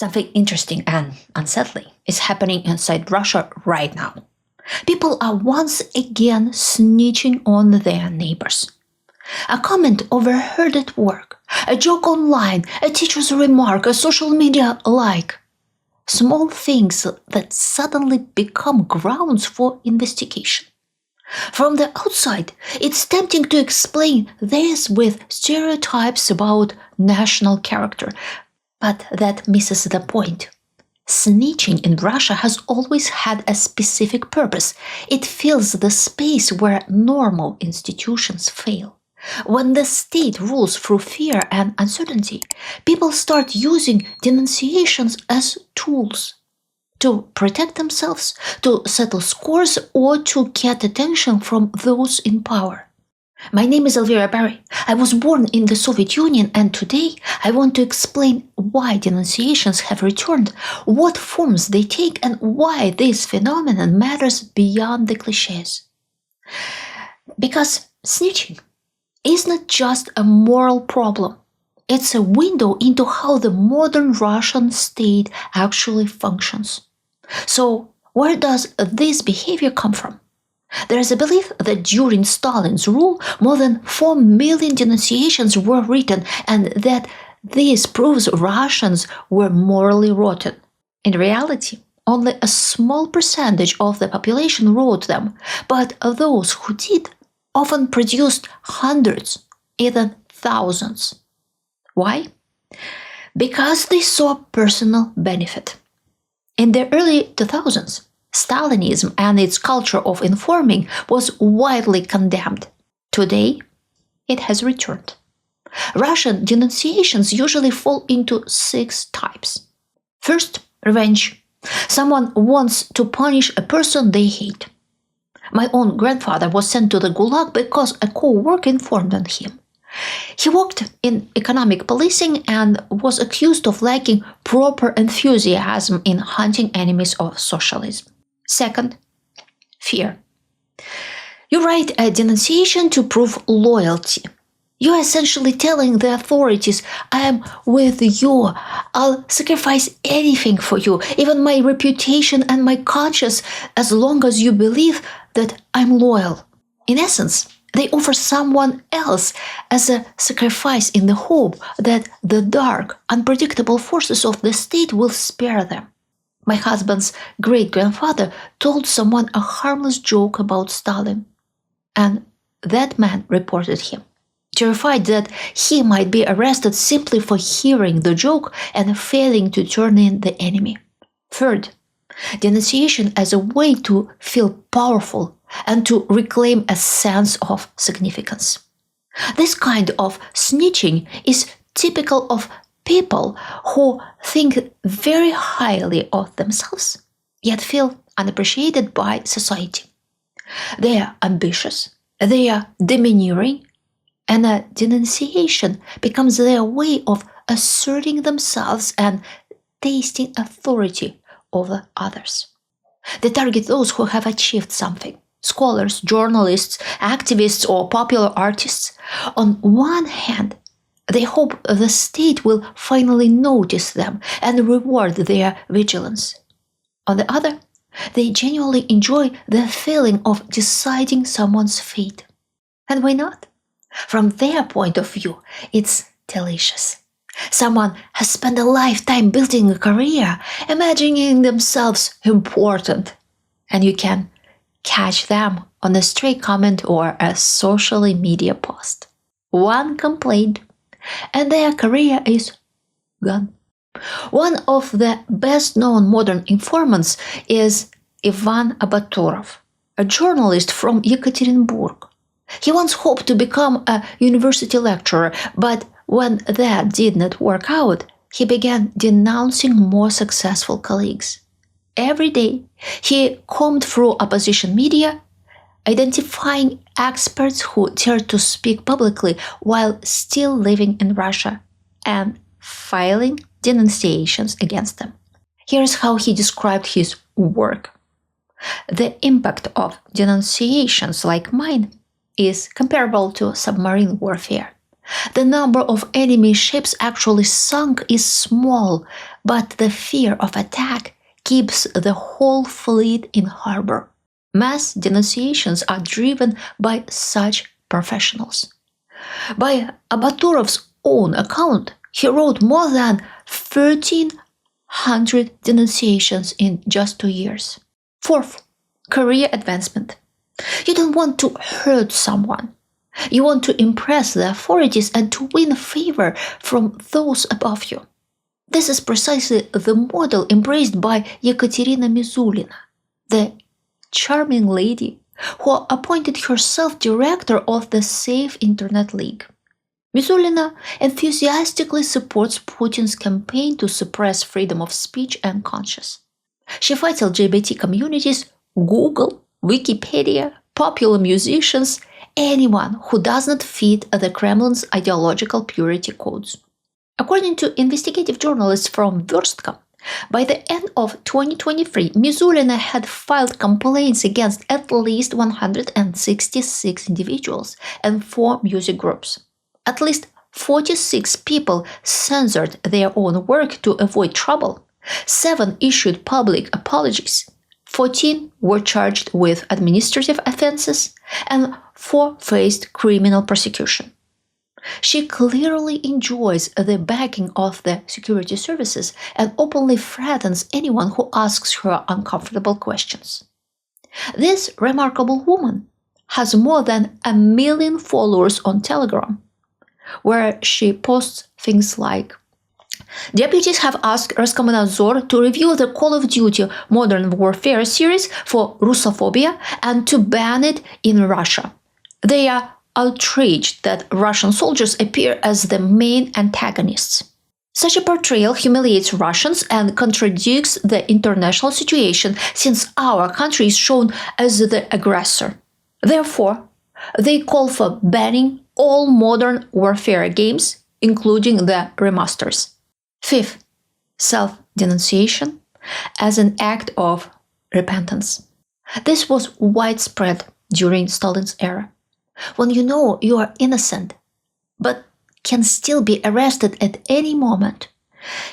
Something interesting and unsettling is happening inside Russia right now. People are once again snitching on their neighbors. A comment overheard at work, a joke online, a teacher's remark, a social media like. Small things that suddenly become grounds for investigation. From the outside, it's tempting to explain this with stereotypes about national character, but that misses the point. Snitching in Russia has always had a specific purpose. It fills the space where normal institutions fail. When the state rules through fear and uncertainty, people start using denunciations as tools to protect themselves, to settle scores, or to get attention from those in power. My name is Elvira Bary. I was born in the Soviet Union, and today I want to explain why denunciations have returned, what forms they take, and why this phenomenon matters beyond the cliches. Because snitching is not just a moral problem. It's a window into how the modern Russian state actually functions. So, where does this behavior come from? There is a belief that during Stalin's rule, more than 4 million denunciations were written, and that this proves Russians were morally rotten. In reality, only a small percentage of the population wrote them, but those who did often produced hundreds, even thousands. Why? Because they saw personal benefit. In the early 2000s, Stalinism and its culture of informing was widely condemned. Today, it has returned. Russian denunciations usually fall into 6 types. First, revenge. Someone wants to punish a person they hate. My own grandfather was sent to the Gulag because a coworker informed on him. He worked in economic policing and was accused of lacking proper enthusiasm in hunting enemies of socialism. Second, fear. You write a denunciation to prove loyalty. You're essentially telling the authorities, I am with you, I'll sacrifice anything for you, even my reputation and my conscience, as long as you believe that I'm loyal. In essence, they offer someone else as a sacrifice in the hope that the dark, unpredictable forces of the state will spare them. My husband's great-grandfather told someone a harmless joke about Stalin, and that man reported him, terrified that he might be arrested simply for hearing the joke and failing to turn in the enemy. Third, denunciation as a way to feel powerful and to reclaim a sense of significance. This kind of snitching is typical of people who think very highly of themselves, yet feel unappreciated by society. They are ambitious, they are domineering, and a denunciation becomes their way of asserting themselves and tasting authority over others. They target those who have achieved something. Scholars, journalists, activists, or popular artists. On one hand, they hope the state will finally notice them and reward their vigilance. On the other, they genuinely enjoy the feeling of deciding someone's fate. And why not? From their point of view, it's delicious. Someone has spent a lifetime building a career, imagining themselves important, and you can catch them on a stray comment or a social media post. One complaint, and their career is gone. One of the best-known modern informants is Ivan Abaturov, a journalist from Yekaterinburg. He once hoped to become a university lecturer, but when that did not work out, he began denouncing more successful colleagues. Every day, he combed through opposition media, identifying experts who dared to speak publicly while still living in Russia, and filing denunciations against them. Here's how he described his work. The impact of denunciations like mine is comparable to submarine warfare. The number of enemy ships actually sunk is small, but the fear of attack keeps the whole fleet in harbor. Mass denunciations are driven by such professionals. By Abaturov's own account, he wrote more than 1,300 denunciations in just 2 years. Fourth, career advancement. You don't want to hurt someone. You want to impress the authorities and to win favor from those above you. This is precisely the model embraced by Ekaterina Mizulina, the charming lady who appointed herself director of the Safe Internet League. Mizulina enthusiastically supports Putin's campaign to suppress freedom of speech and conscience. She fights LGBT communities, Google, Wikipedia, popular musicians, anyone who does not fit the Kremlin's ideological purity codes. According to investigative journalists from Verstka, by the end of 2023, Mizulina had filed complaints against at least 166 individuals and 4 music groups. At least 46 people censored their own work to avoid trouble. 7 issued public apologies. 14 were charged with administrative offenses, and 4 faced criminal prosecution. She clearly enjoys the backing of the security services and openly threatens anyone who asks her uncomfortable questions. This remarkable woman has more than 1 million followers on Telegram, where she posts things like, "Deputies have asked Roskomnadzor to review the Call of Duty Modern Warfare series for Russophobia and to ban it in Russia. They are outraged that Russian soldiers appear as the main antagonists. Such a portrayal humiliates Russians and contradicts the international situation since our country is shown as the aggressor. Therefore, they call for banning all modern warfare games, including the remasters." Fifth, self-denunciation as an act of repentance. This was widespread during Stalin's era. When you know you are innocent, but can still be arrested at any moment,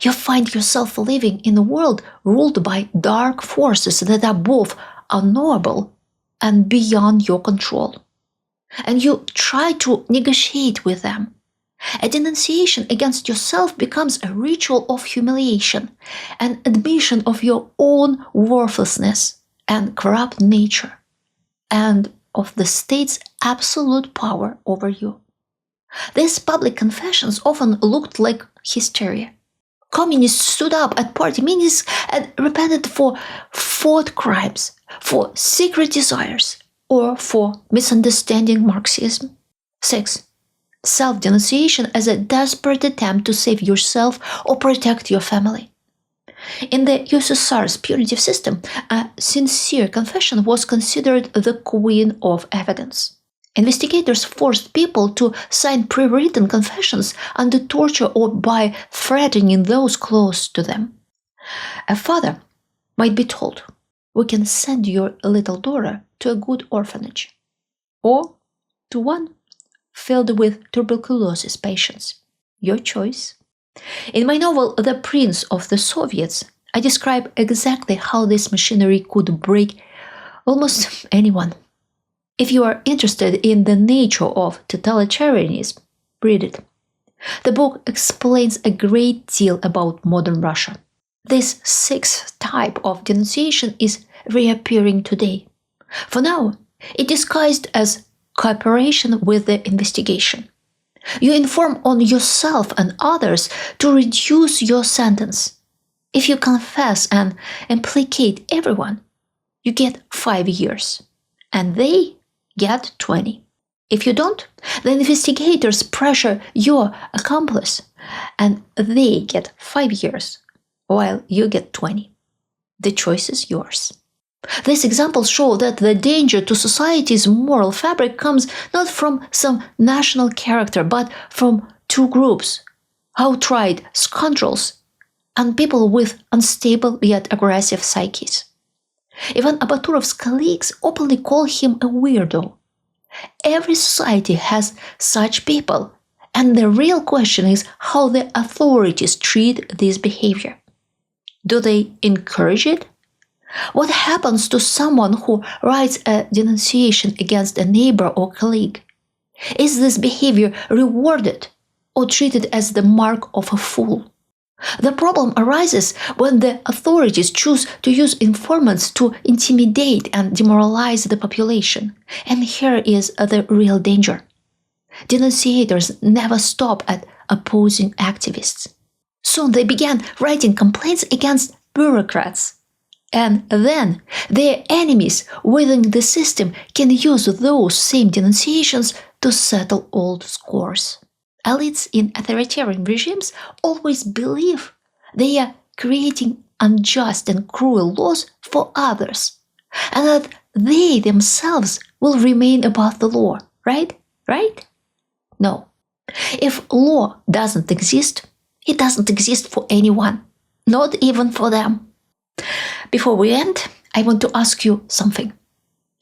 you find yourself living in a world ruled by dark forces that are both unknowable and beyond your control. And you try to negotiate with them. A denunciation against yourself becomes a ritual of humiliation, an admission of your own worthlessness and corrupt nature, and of the state's absolute power over you. These public confessions often looked like hysteria. Communists stood up at party meetings and repented for thought crimes, for secret desires, or for misunderstanding Marxism. 6. Self-denunciation as a desperate attempt to save yourself or protect your family. In the USSR's punitive system, a sincere confession was considered the queen of evidence. Investigators forced people to sign pre-written confessions under torture or by threatening those close to them. A father might be told, "We can send your little daughter to a good orphanage," or to one filled with tuberculosis patients. Your choice. In my novel, The Prince of the Soviets, I describe exactly how this machinery could break almost anyone. If you are interested in the nature of totalitarianism, read it. The book explains a great deal about modern Russia. This 6th type of denunciation is reappearing today. For now, it disguised as cooperation with the investigation. You inform on yourself and others to reduce your sentence. If you confess and implicate everyone, you get 5 years, and they get 20. If you don't, the investigators pressure your accomplice, and they get 5 years, while you get 20. The choice is yours. These examples show that the danger to society's moral fabric comes not from some national character, but from 2 groups, outright scoundrels and people with unstable yet aggressive psyches. Ivan Abaturov's colleagues openly call him a weirdo. Every society has such people, And the real question is how the authorities treat this behavior. Do they encourage it? What happens to someone who writes a denunciation against a neighbor or colleague? Is this behavior rewarded or treated as the mark of a fool? The problem arises when the authorities choose to use informants to intimidate and demoralize the population. And here is the real danger. Denunciators never stop at opposing activists. Soon they began writing complaints against bureaucrats. And then their enemies within the system can use those same denunciations to settle old scores. Elites in authoritarian regimes always believe they are creating unjust and cruel laws for others, and that they themselves will remain above the law, right? Right? No. If law doesn't exist, it doesn't exist for anyone, not even for them. Before we end, I want to ask you something.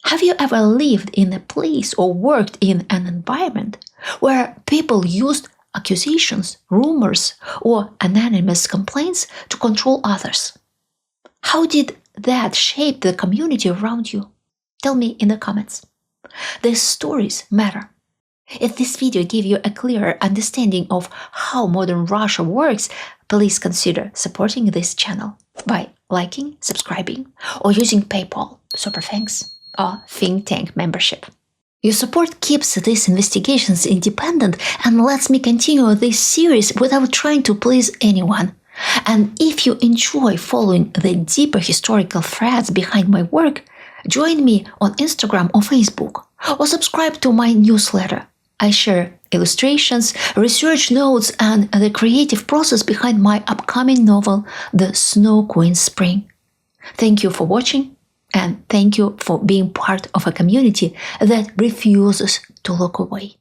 Have you ever lived in a place or worked in an environment where people used accusations, rumors, or anonymous complaints to control others? How did that shape the community around you? Tell me in the comments. These stories matter. If this video gave you a clearer understanding of how modern Russia works, please consider supporting this channel by liking, subscribing, or using PayPal, Super Thanks, or think tank membership. Your support keeps these investigations independent and lets me continue this series without trying to please anyone. And if you enjoy following the deeper historical threads behind my work, join me on Instagram or Facebook, or subscribe to my newsletter. I share illustrations, research notes, and the creative process behind my upcoming novel, The Snow Queen Spring. Thank you for watching, and thank you for being part of a community that refuses to look away.